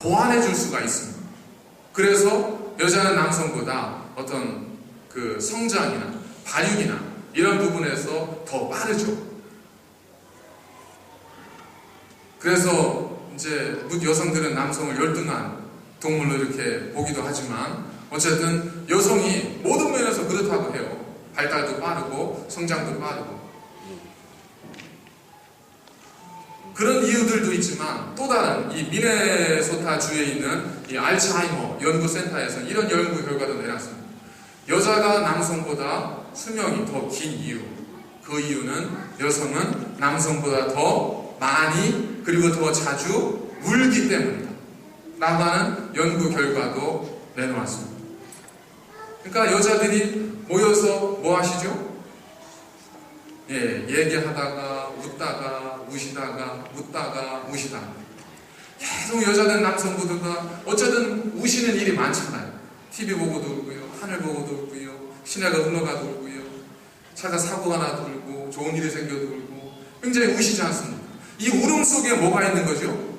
보완해 줄 수가 있습니다. 그래서 여자는 남성보다 어떤 그 성장이나 발육이나 이런 부분에서 더 빠르죠. 그래서 이제 여성들은 남성을 열등한 동물로 이렇게 보기도 하지만 어쨌든 여성이 모든 면에서 그렇다고 해요. 발달도 빠르고 성장도 빠르고 그런 이유들도 있지만 또 다른 이 미네소타 주에 있는 이 알츠하이머 연구센터에서 이런 연구 결과도 내놨습니다. 여자가 남성보다 수명이 더 긴 이유, 그 이유는 여성은 남성보다 더 많이 그리고 더 자주 울기 때문이다 라고 하는 연구 결과도 내놓았습니다. 그러니까 여자들이 모여서 뭐 하시죠? 얘기하다가 웃다가 우시다가 웃다가 우시다가 계속 여자는 남성보다 어쨌든 우시는 일이 많잖아요. TV 보고도 울고요, 하늘 보고도 울고요, 시내가 흘러가도 울고요, 차가 사고가 나도 울고 좋은 일이 생겨도 울고 굉장히 우시지 않습니까? 이 울음 속에 뭐가 있는 거죠?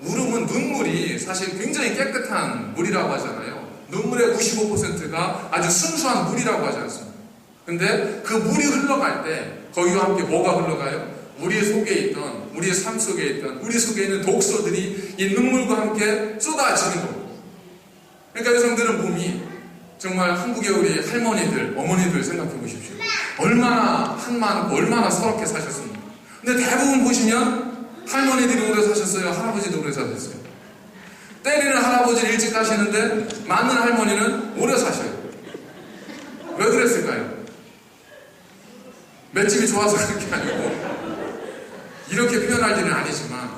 울음은 눈물이 사실 굉장히 깨끗한 물이라고 하잖아요. 눈물의 95%가 아주 순수한 물이라고 하지 않습니까? 근데 그 물이 흘러갈 때 거기와 함께 뭐가 흘러가요? 우리 속에 있던, 우리의 삶 속에 있던, 우리 속에 있는 독소들이 이 눈물과 함께 쏟아지는 겁니다. 그러니까 여성들은 몸이 정말 한국의 우리 할머니들, 어머니들 생각해 보십시오. 얼마나 한 많고 얼마나 서럽게 사셨습니까? 근데 대부분 보시면 할머니들이 오래 사셨어요. 할아버지도 오래 사셨어요. 때리는 할아버지는 일찍 가시는데 맞는 할머니는 오래 사셔요. 왜 그랬을까요? 맷집이 좋아서 그런 게 아니고 이렇게 표현할 일은 아니지만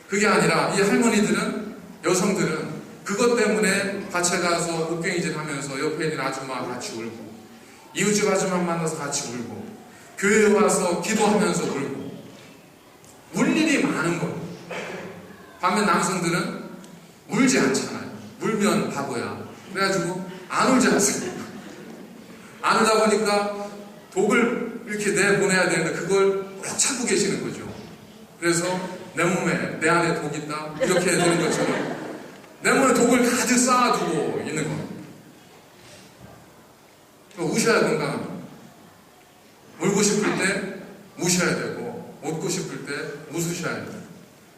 그게 아니라 이 할머니들은 여성들은 그것 때문에 밭에 가서 옥경이질 하면서 옆에 있는 아줌마와 같이 울고 이웃집 아줌마 만나서 같이 울고 교회에 와서 기도하면서 울고 울 일이 많은 거예요. 반면 남성들은 울지 않잖아요. 울면 바보야. 그래가지고 안 울지 않습니까? 안 울다 보니까 독을 이렇게 내보내야 되는데 그걸 꼭 참고 계시는 거죠. 그래서 내 몸에 내 안에 독이 있다 이렇게 되는 것처럼 내 몸에 독을 가득 쌓아두고 있는 겁니다. 우셔야 건강합니다. 울고 싶을 때 우셔야 되고 웃고 싶을 때 웃으셔야 돼요.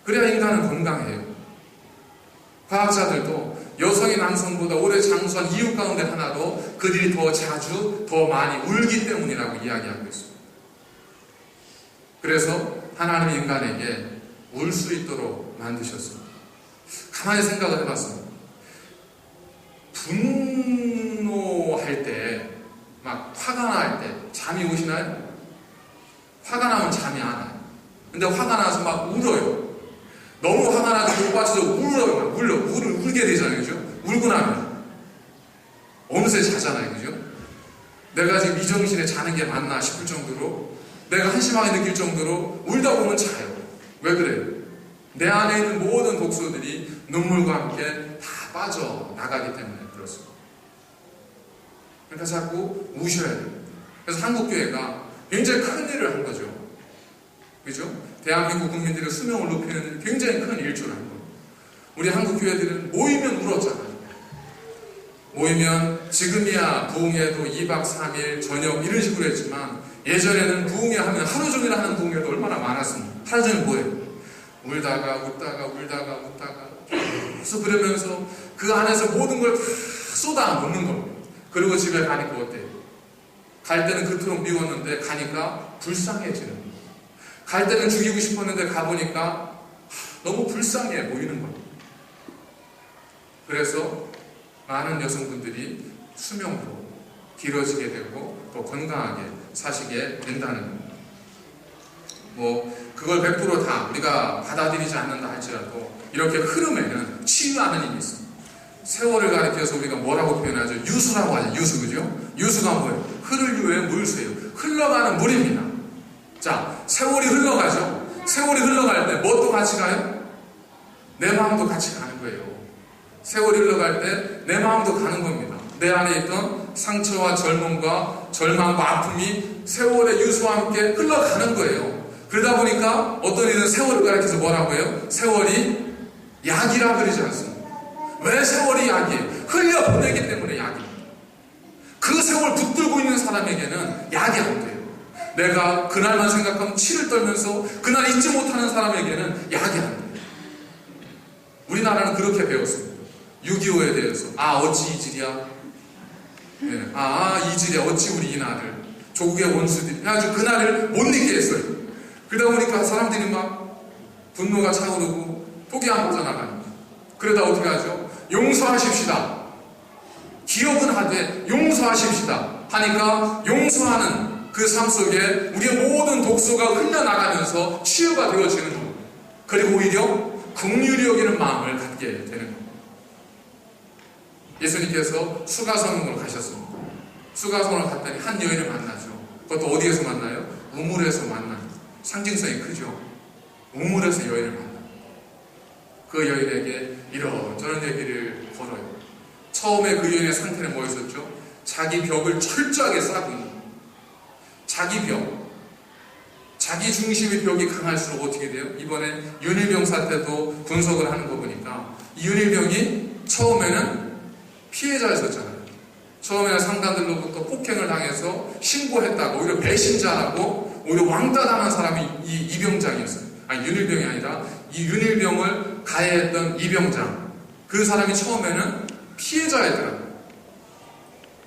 그래야 인간은 건강해요. 과학자들도 여성이 남성보다 오래 장수한 이유 가운데 하나도 그들이 더 자주 더 많이 울기 때문이라고 이야기하고 있습니다. 그래서 하나님이 인간에게 울 수 있도록 만드셨습니다. 가만히 생각을 해봤습니다. 분노할 때 막 화가 날 때 잠이 오시나요? 화가 나면 잠이 안 와요. 근데 화가 나서 막 울어요. 너무 화가 나서 못 받쳐서 울어요. 울게 되잖아요. 그죠? 울고 나면 어느새 자잖아요. 그죠? 내가 지금 이 정신에 자는 게 맞나 싶을 정도로 내가 한심하게 느낄 정도로 울다 보면 자요. 왜 그래요? 내 안에 있는 모든 독소들이 눈물과 함께 다 빠져나가기 때문에 그렇습니다. 그러니까 자꾸 우셔야 돼요. 그래서 한국교회가 굉장히 큰 일을 한 거죠. 그죠? 대한민국 국민들의 수명을 높이는 굉장히 큰 일조를 한 거예요. 우리 한국교회들은 모이면 울었잖아요. 모이면 지금이야 부흥회도 2박 3일 저녁 이런 식으로 했지만 예전에는 부흥회 하면 하루 종일 하는 부흥회도 얼마나 많았습니까? 하루 종일 뭐예요? 울다가 웃다가 울다가 웃다가 계속 그러면서 그 안에서 모든 걸 다 쏟아 놓는 겁니다. 그리고 집에 가니까 어때요? 갈 때는 그토록 미웠는데 가니까 불쌍해지는 거예요. 갈 때는 죽이고 싶었는데 가보니까 너무 불쌍해 보이는 겁니다. 그래서 많은 여성분들이 수명도 길어지게 되고 또 건강하게 사시게 된다는 겁니다. 그걸 100% 다 우리가 받아들이지 않는다 할지라도 이렇게 흐름에는 치유하는 힘이 있습니다. 세월을 가리켜서 우리가 뭐라고 표현하죠? 유수라고 하죠. 유수, 그죠? 유수가 뭐예요? 흐를 유에 물수예요. 흘러가는 물입니다. 자, 세월이 흘러가죠? 세월이 흘러갈 때 뭣도 같이 가요? 내 마음도 같이 가는 거예요. 세월이 흘러갈 때 내 마음도 가는 겁니다. 내 안에 있던 상처와 젊음과 절망과 아픔이 세월의 유수와 함께 흘러가는 거예요. 그러다 보니까 어떤 이는 세월을 가리켜서 뭐라고 해요? 세월이 약이라 그러지 않습니다. 왜 세월이 약이에요? 흘려보내기 때문에 약입니다. 그 세월 붙들고 있는 사람에게는 약이 안 돼요. 내가 그날만 생각하면 치를 떨면서 그날 잊지 못하는 사람에게는 약이 안 돼요. 우리나라는 그렇게 배웠습니다. 6.25에 대해서 어찌 이질이야? 네. 이질이야. 어찌 우리 이날을 조국의 원수들이 해가지고 그날을 못 잊게 했어요. 그러다 보니까 사람들이 막 분노가 차오르고 포기 안 빠져나갑니다. 그러다 어떻게 하죠? 용서하십시다. 기억은 하되 용서하십시다 하니까 용서하는 그 삶 속에 우리의 모든 독소가 흘러나가면서 치유가 되어지는 겁니다. 그리고 오히려 긍휼히 여기는 마음을 갖게 되는 겁니다. 예수님께서 수가성으로 가셨습니다. 수가성을 갔더니 한 여인을 만나죠. 그것도 어디에서 만나요? 우물에서 만나요. 상징성이 크죠. 우물에서 여인을 만나요. 그 여인에게 이런저런 얘기를 걸어요. 처음에 그 여인의 상태는 뭐였었죠? 자기 벽을 철저하게 쌓고 있는 거예요. 자기 벽. 자기 중심의 벽이 강할수록 어떻게 돼요? 이번에 윤일병 사태도 분석을 하는 거 보니까 이 윤일병이 처음에는 피해자였었잖아요. 처음에는 상단들로부터 폭행을 당해서 신고했다고 오히려 배신자라고 오히려 왕따 당한 사람이 이 이병장이었어요. 아니 윤일병이 아니라 이 윤일병을 가해했던 이병장. 그 사람이 처음에는 피해자였더라고요.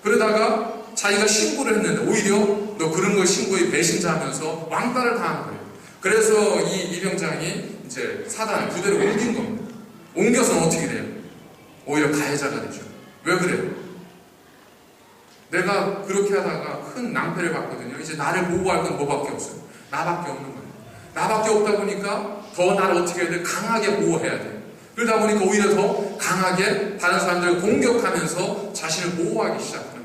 그러다가 자기가 신고를 했는데 오히려 너 그런 걸 신고해 배신자 하면서 왕따를 당한 거예요. 그래서 이 이병장이 이제 사단을 부대로 옮긴 겁니다. 옮겨서는 어떻게 돼요? 오히려 가해자가 되죠. 왜 그래요? 내가 그렇게 하다가 큰 낭패를 받거든요. 이제 나를 보호할 건 뭐밖에 없어요. 나밖에 없는 거예요. 나밖에 없다 보니까 더 나를 어떻게 해야 돼? 강하게 보호해야 돼요. 그러다 보니까 오히려 더 강하게 다른 사람들을 공격하면서 자신을 보호하기 시작하는 거예요.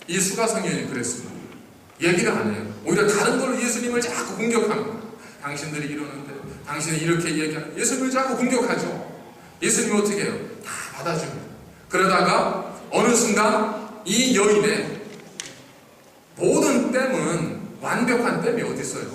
이 수가성인이 그랬습니다. 얘기를 안 해요. 오히려 다른 걸로 예수님을 자꾸 공격하는 거예요. 당신들이 이러는데 당신이 이렇게 얘기하는 예수님을 자꾸 공격하죠. 예수님이 어떻게 해요? 다 받아줍니다. 그러다가 어느 순간 이 여인의 모든 댐은 완벽한 댐이 어디 있어요?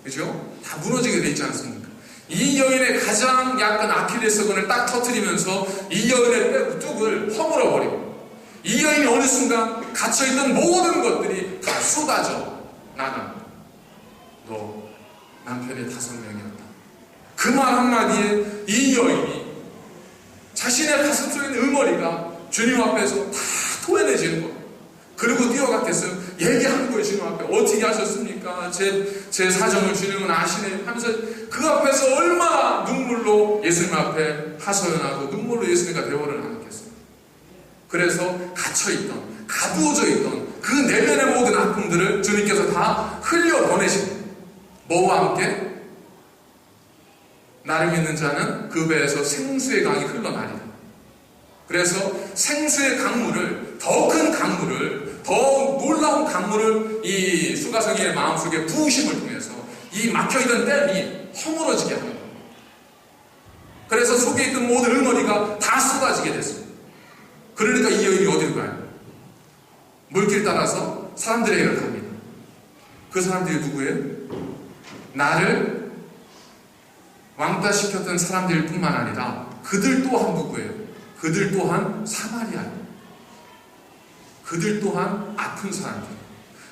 그죠? 다 무너지게 돼 있지 않습니까? 이 여인의 가장 약간 아킬레스건을 딱 터뜨리면서 이 여인의 뚝을 허물어 버리고 이 여인이 어느 순간 갇혀있던 모든 것들이 다 쏟아져. 나는 너 남편이 5명이었다. 그 말 한마디에 이 여인이 자신의 가슴 속에 있는 응어리가 주님 앞에서 다 토해내지는 거예요. 그리고 뛰어갔겠어요. 얘기하는 거예요. 주님 앞에 어떻게 하셨습니까? 제 사정을 주님은 아시네 하면서 그 앞에서 얼마나 눈물로 예수님 앞에 하소연하고 눈물로 예수님과 대화를 나눴겠어요. 그래서 갇혀있던 가두어져 있던 그 내면의 모든 아픔들을 주님께서 다 흘려보내십니다. 뭐와 함께? 나를 믿는 자는 그 배에서 생수의 강이 흘러나리라. 그래서 생수의 강물을, 더 큰 강물을, 더 놀라운 강물을 이 수가성이의 마음속에 부으심을 통해서 이 막혀있던 댐이 허물어지게 하는 거예요. 그래서 속에 있던 모든 응어리가 다 쏟아지게 됐습니다. 그러니까 이 여인이 어디로 가요? 물길 따라서 사람들에게 갑니다. 그 사람들이 누구예요? 나를 왕따시켰던 사람들 뿐만 아니라 그들 또한 누구예요? 그들 또한 사마리아예요. 그들 또한 아픈 사람들.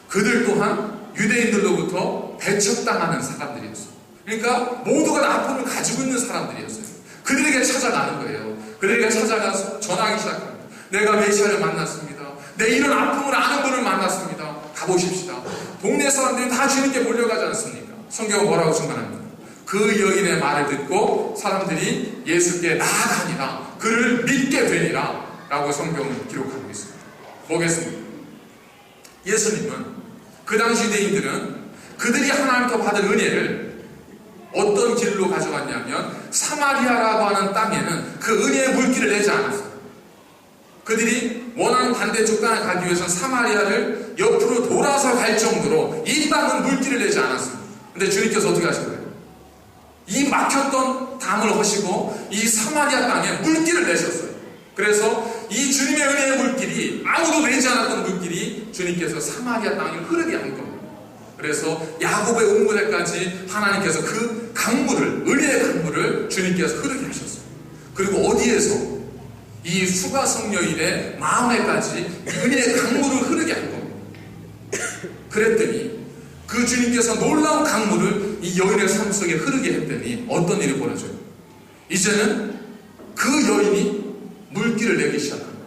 그들 또한 유대인들로부터 배척당하는 사람들이었어요. 그러니까 모두가 다 아픔을 가지고 있는 사람들이었어요. 그들에게 찾아가는 거예요. 그들에게 찾아가서 전하기 시작합니다. 내가 메시아를 만났습니다. 내 이런 아픔을 아는 분을 만났습니다. 가보십시다. 동네 사람들이 다 주님께 몰려가지 않습니까? 성경은 뭐라고 증언합니까? 그 여인의 말을 듣고 사람들이 예수께 나아가니라 그를 믿게 되니라 라고 성경은 기록하고 있습니다. 보겠습니다. 예수님은 그 당시 유대인들은 그들이 하나님께 받은 은혜를 어떤 길로 가져갔냐면 사마리아라고 하는 땅에는 그 은혜의 물길을 내지 않았어요. 그들이 원하는 반대쪽 땅을 가기 위해서는 사마리아를 옆으로 돌아서 갈 정도로 이 땅은 물길을 내지 않았습니다. 근데 주님께서 어떻게 하신 거예요? 이 막혔던 담을 허시고 이 사마리아 땅에 물길을 내셨어요. 그래서 이 주님의 은혜의 물길이 아무도 내지 않았던 물길이 주님께서 사마리아 땅을 흐르게 한 겁니다. 그래서 야곱의 은물에까지 하나님께서 그 강물을, 은혜의 강물을 주님께서 흐르게 하셨어요. 그리고 어디에서? 이 수가성 여인의 마음에까지 이 은혜의 강물을 흐르게 한 겁니다. 그랬더니 그 주님께서 놀라운 강물을 이 여인의 삶 속에 흐르게 했더니 어떤 일이 벌어져요? 이제는 그 여인이 물길을 내기 시작합니다.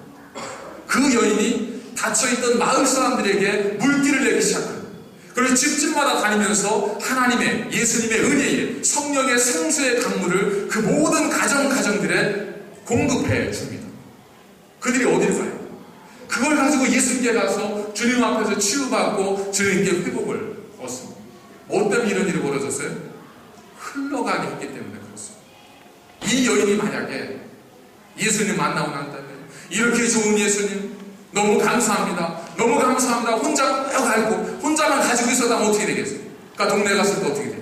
그 여인이 닫혀있던 마을 사람들에게 물길을 내기 시작합니다. 그리고 집집마다 다니면서 하나님의, 예수님의 은혜의, 성령의 생수의 강물을 그 모든 가정들에 공급해 줍니다. 그들이 어디를 가요? 그걸 가지고 예수님께 가서 주님 앞에서 치유받고 주님께 회복을 얻습니다. 뭐 때문에 이런 일이 벌어졌어요? 흘러가게 했기 때문에 그렇습니다. 이 여인이 만약에 예수님 만나고 난 다음에 이렇게 좋은 예수님 너무 감사합니다. 너무 감사합니다. 혼자 꼭 알고 혼자만 가지고 있어도 어떻게 되겠어요? 그러니까 동네 갔을 때 어떻게 돼요?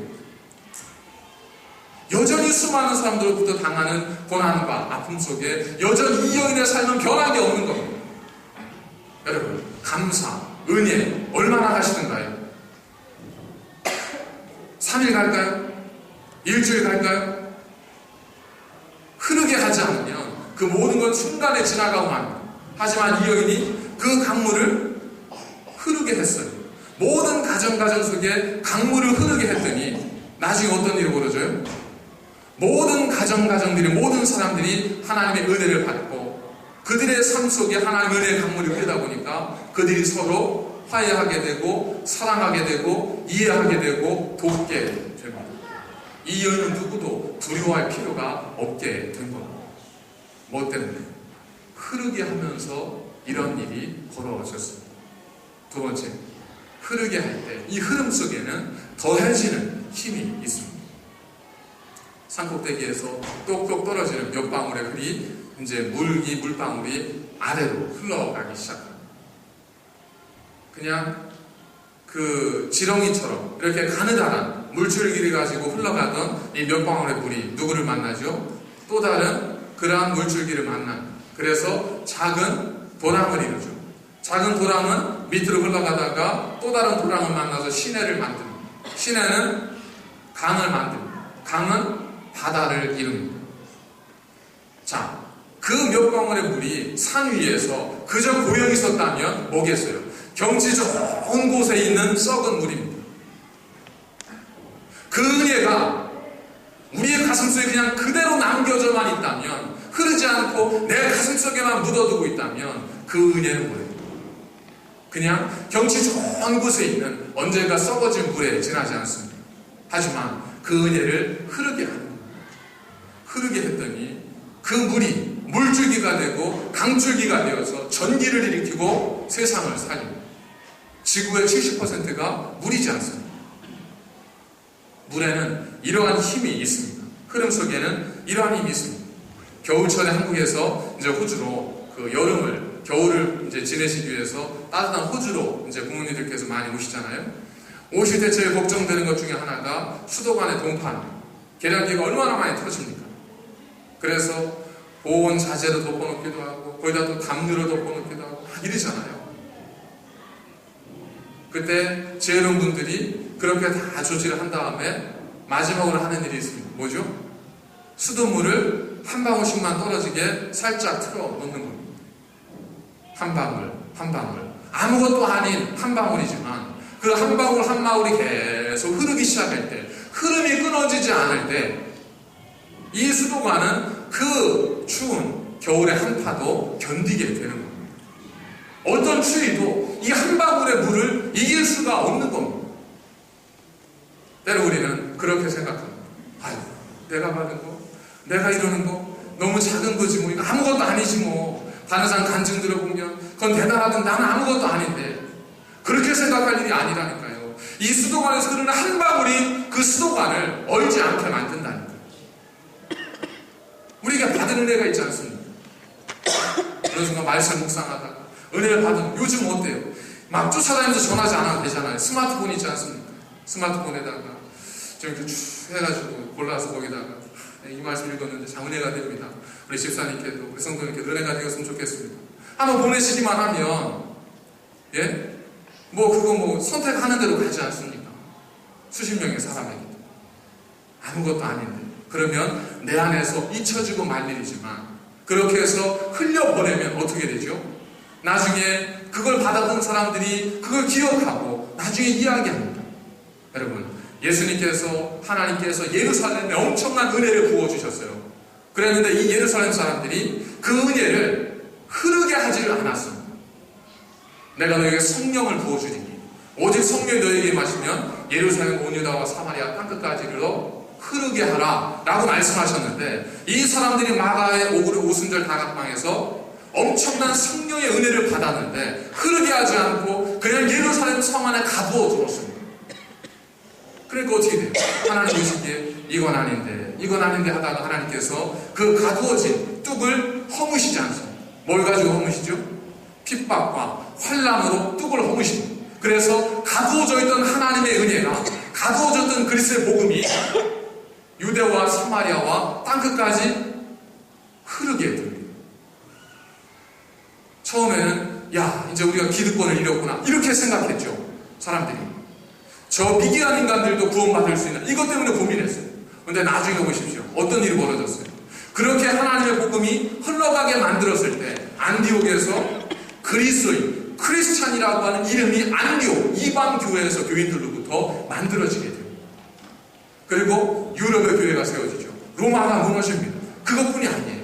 여전히 수많은 사람들로부터 당하는 고난과 아픔 속에 여전히 이 여인의 삶은 변한 게 없는 겁니다. 여러분, 감사, 은혜 얼마나 하시는가요? 3일 갈까요? 일주일 갈까요? 흐르게 하지 않으면 그 모든 건 순간에 지나가고 맙니다. 하지만 이 여인이 그 강물을 흐르게 했어요. 모든 가정 속에 강물을 흐르게 했더니 나중에 어떤 일이 벌어져요? 모든 가정들이, 모든 사람들이 하나님의 은혜를 받고 그들의 삶 속에 하나님의 은혜의 강물이 흐르다 보니까 그들이 서로 화해하게 되고 사랑하게 되고 이해하게 되고 돕게 됩니다. 이 여인은 누구도 두려워할 필요가 없게 된 겁니다. 뭐 때문에? 흐르게 하면서 이런 일이 벌어졌습니다. 두 번째, 흐르게 할 때 이 흐름 속에는 더해지는 힘이 있습니다. 산꼭대기에서 똑똑 떨어지는 몇 방울의 흘이 이제 물방울이 아래로 흘러가기 시작합니다. 그냥 그 지렁이처럼 이렇게 가느다란 물줄기를 가지고 흘러가던 이 몇 방울의 물이 누구를 만나죠? 또 다른 그러한 물줄기를 만납니다. 그래서 작은 도랑을 이루죠. 작은 도랑은 밑으로 흘러가다가 또 다른 도랑을 만나서 시내를 만듭니다. 시내는 강을 만듭니다. 강은 바다를 이룹니다. 자, 그 몇 방울의 물이 산 위에서 그저 고여 있었다면 뭐겠어요? 경치 좋은 곳에 있는 썩은 물입니다. 그 은혜가 우리의 가슴속에 그냥 그대로 남겨져만 있다면, 흐르지 않고 내 가슴속에만 묻어두고 있다면 그 은혜는 뭐예요? 그냥 경치 좋은 곳에 있는 언젠가 썩어진 물에 지나지 않습니다. 하지만 그 은혜를 흐르게 하는 거예요. 흐르게 했더니 그 물이 물줄기가 되고 강줄기가 되어서 전기를 일으키고 세상을 살립니다. 지구의 70%가 물이지 않습니다. 물에는 이러한 힘이 있습니다. 흐름 속에는 이러한 힘이 있습니다. 겨울철에 한국에서 이제 호주로 그 겨울을 이제 지내시기 위해서 따뜻한 호주로 이제 부모님들께서 많이 오시잖아요. 오실 때 제일 걱정되는 것 중에 하나가 수도관의 동판, 계량기가 얼마나 많이 터집니까? 그래서 보온 자재로 덮어놓기도 하고 거기다 또 담요로 덮어놓기도 하고 이러잖아요. 그때 지혜로운분들이 그렇게 다 조치를 한 다음에 마지막으로 하는 일이 있습니다. 뭐죠? 수돗물을 한 방울씩만 떨어지게 살짝 틀어 놓는 겁니다. 한 방울 아무것도 아닌 한 방울이지만 그 한 방울 한 방울이 계속 흐르기 시작할 때, 흐름이 끊어지지 않을 때 이 수도관은 그 추운 겨울의 한파도 견디게 되는 겁니다. 어떤 추위도 이 한 방울의 물을 이길 수가 없는 겁니다. 때로 우리는 그렇게 생각합니다. 아유, 내가 받은 거, 내가 이러는 거 너무 작은 거지 뭐, 이거 아무것도 아니지 뭐. 다른 사람 간증 들어보면 그건 대단하든 나는 아무것도 아닌데, 그렇게 생각할 일이 아니라니까요. 이 수도관에서 흐르는 한 방울이 그 수도관을 얼지 않게 만든다니까요. 우리가 받은 은혜가 있지 않습니까? 그런 순간 말씀 묵상하다가 은혜를 받으면 요즘 어때요? 막 쫓아다니면서 전화하지 않아도 되잖아요. 스마트폰 있지 않습니까? 스마트폰에다가 좀 이렇게 쭉 해가지고 골라서 거기다가 이 말씀 읽었는데 장은혜가 됩니다. 우리 집사님께도 우리 성도님께도 은혜가 되었으면 좋겠습니다. 한번 보내시기만 하면 뭐 그거 뭐 선택하는 대로 가지 않습니까? 수십 명의 사람에게 아무것도 아닌데 그러면 내 안에서 잊혀지고 말 일이지만 그렇게 해서 흘려보내면 어떻게 되죠? 나중에 그걸 받아본 사람들이 그걸 기억하고 나중에 이야기합니다. 여러분, 예수님께서 하나님께서 예루살렘에 엄청난 은혜를 부어주셨어요. 그랬는데 이 예루살렘 사람들이 그 은혜를 흐르게 하지를 않았습니다. 내가 너에게 성령을 부어주리니 오직 성령이 너에게 마시면 예루살렘 온 유다와 사마리아 땅끝까지로 흐르게 하라 라고 말씀하셨는데 이 사람들이 마가의 오순절 다락방에서 엄청난 성령의 은혜를 받았는데 흐르게 하지 않고 그냥 예루살렘 성 안에 가두어 두었습니다. 그러니까 어떻게 돼요? 하나님 보시기에 이건 아닌데 하다가 하나님께서 그 가두어진 뚝을 허무시지 않습니다. 뭘 가지고 허무시죠? 핍박과 환난으로 뚝을 허무십니다. 그래서 가두어져 있던 하나님의 은혜가 가두어졌던 그리스도의 복음이 유대와 사마리아와 땅끝까지 흐르게 됩니다. 처음에는 이제 우리가 기득권을 잃었구나 이렇게 생각했죠. 사람들이. 저 미개한 인간들도 구원받을 수 있나 이것 때문에 고민했어요. 그런데 나중에 보십시오. 어떤 일이 벌어졌어요. 그렇게 하나님의 복음이 흘러가게 만들었을 때 안디옥에서 그리스도인 크리스찬이라고 하는 이름이 안디옥 이방 교회에서 교인들로부터 만들어지게 돼요. 그리고 유럽의 교회가 세워지죠. 로마가 무너집니다. 그것뿐이 아니에요.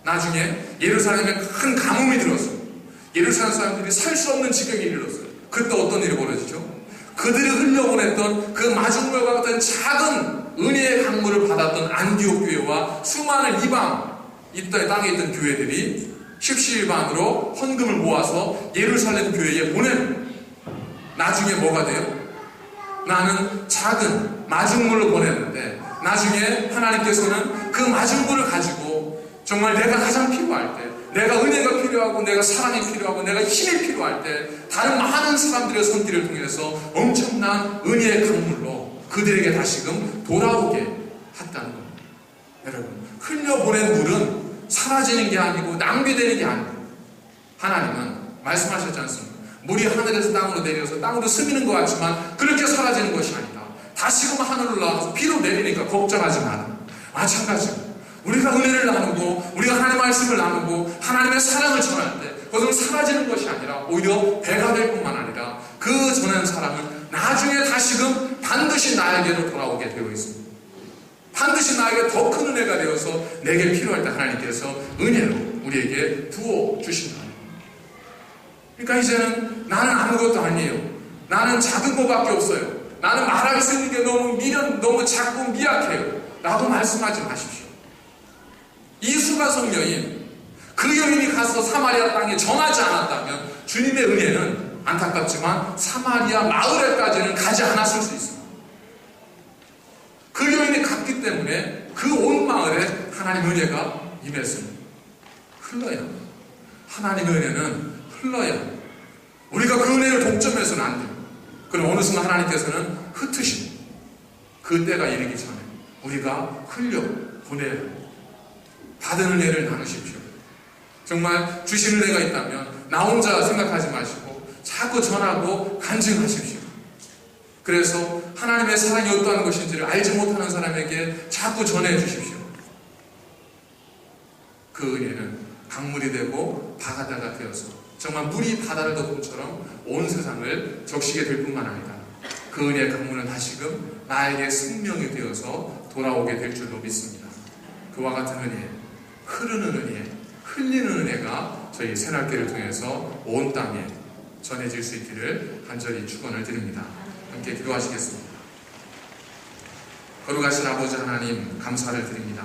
나중에 예루살렘에 큰 가뭄이 들었어요. 예루살렘 사람들이 살 수 없는 지경에 이르렀어요. 그때 어떤 일이 벌어지죠? 그들이 흘려보냈던 그 마중물과 같은 작은 은혜의 강물을 받았던 안디옥 교회와 수많은 이방 이 땅에 있던 교회들이 십시일반으로 헌금을 모아서 예루살렘 교회에 보내는 나중에 뭐가 돼요? 나는 작은 마중물로 보냈는데 나중에 하나님께서는 그 마중물을 가지고 정말 내가 가장 필요할 때 내가 은혜가 필요하고 내가 사랑이 필요하고 내가 힘이 필요할 때 다른 많은 사람들의 손길을 통해서 엄청난 은혜의 강물로 그들에게 다시금 돌아오게 했다는 겁니다. 여러분, 흘려보낸 물은 사라지는 게 아니고 낭비되는 게 아니고 하나님은 말씀하셨지 않습니까? 물이 하늘에서 땅으로 내려서 땅으로 스미는 것 같지만 그렇게 사라지는 것이 아니다. 다시금 하늘로 나와서 비로 내리니까 걱정하지 마라. 마찬가지로 우리가 은혜를 나누고 우리가 하나님의 말씀을 나누고 하나님의 사랑을 전할 때 그것은 사라지는 것이 아니라 오히려 배가 될 뿐만 아니라 그 전한 사랑은 나중에 다시금 반드시 나에게로 돌아오게 되어 있습니다. 반드시 나에게 더 큰 은혜가 되어서 내게 필요할 때 하나님께서 은혜로 우리에게 부어주신다. 그러니까 이제는 나는 아무것도 아니에요. 나는 작은 것밖에 없어요. 나는 말할 수 있는 게 너무 작고 미약해요. 라고 말씀하지 마십시오. 이수가성 여인, 그 여인이 가서 사마리아 땅에 전하지 않았다면 주님의 은혜는 안타깝지만 사마리아 마을에까지는 가지 않았을 수 있습니다. 그 여인이 갔기 때문에 그 온 마을에 하나님의 은혜가 임했습니다. 흘러야 합니다. 하나님의 은혜는 흘러야 합니다. 우리가 그 은혜를 독점해서는 안 돼요. 그럼 어느 순간 하나님께서는 흩으십니다. 그 때가 이르기 전에 우리가 흘려 보내야 합니다. 받은 은혜를 나누십시오. 정말 주신 은혜가 있다면 나 혼자 생각하지 마시고 자꾸 전하고 간증하십시오. 그래서 하나님의 사랑이 어떠한 것인지를 알지 못하는 사람에게 자꾸 전해주십시오. 그 은혜는 강물이 되고 바다가 되어서 정말 물이 바다를 덮음처럼 온 세상을 적시게 될 뿐만 아니라 그 은혜의 강물은 다시금 나에게 생명이 되어서 돌아오게 될 줄로 믿습니다. 그와 같은 은혜, 흐르는 은혜, 흘리는 은혜가 저희 새날교회를 통해서 온 땅에 전해질 수 있기를 간절히 축원을 드립니다. 함께 기도하시겠습니다. 거룩하신 아버지 하나님, 감사를 드립니다.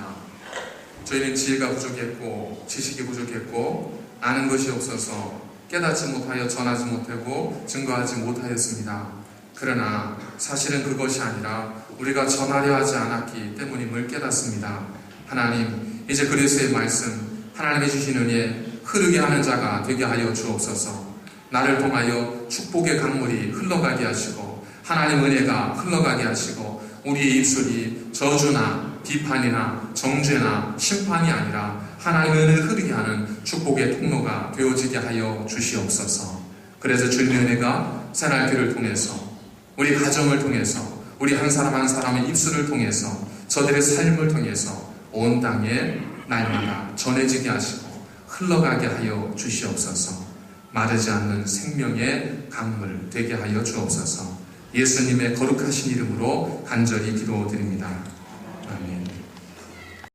저희는 지혜가 부족했고 지식이 부족했고 아는 것이 없어서 깨닫지 못하여 전하지 못하고 증거하지 못하였습니다. 그러나 사실은 그것이 아니라 우리가 전하려 하지 않았기 때문임을 깨닫습니다. 하나님, 이제 그리스도의 말씀, 하나님이 주신 은혜 흐르게 하는 자가 되게 하여 주옵소서. 나를 통하여 축복의 강물이 흘러가게 하시고 하나님 은혜가 흘러가게 하시고 우리의 입술이 저주나 비판이나 정죄나 심판이 아니라 하나님의 은혜를 흐르게 하는 축복의 통로가 되어지게 하여 주시옵소서. 그래서 주님의 은혜가 새날교회를 통해서 우리 가정을 통해서, 우리 한 사람 한 사람의 입술을 통해서, 저들의 삶을 통해서 온 땅에 날마다 전해지게 하시고 흘러가게 하여 주시옵소서. 마르지 않는 생명의 강물 되게 하여 주옵소서. 예수님의 거룩하신 이름으로 간절히 기도드립니다. 아멘.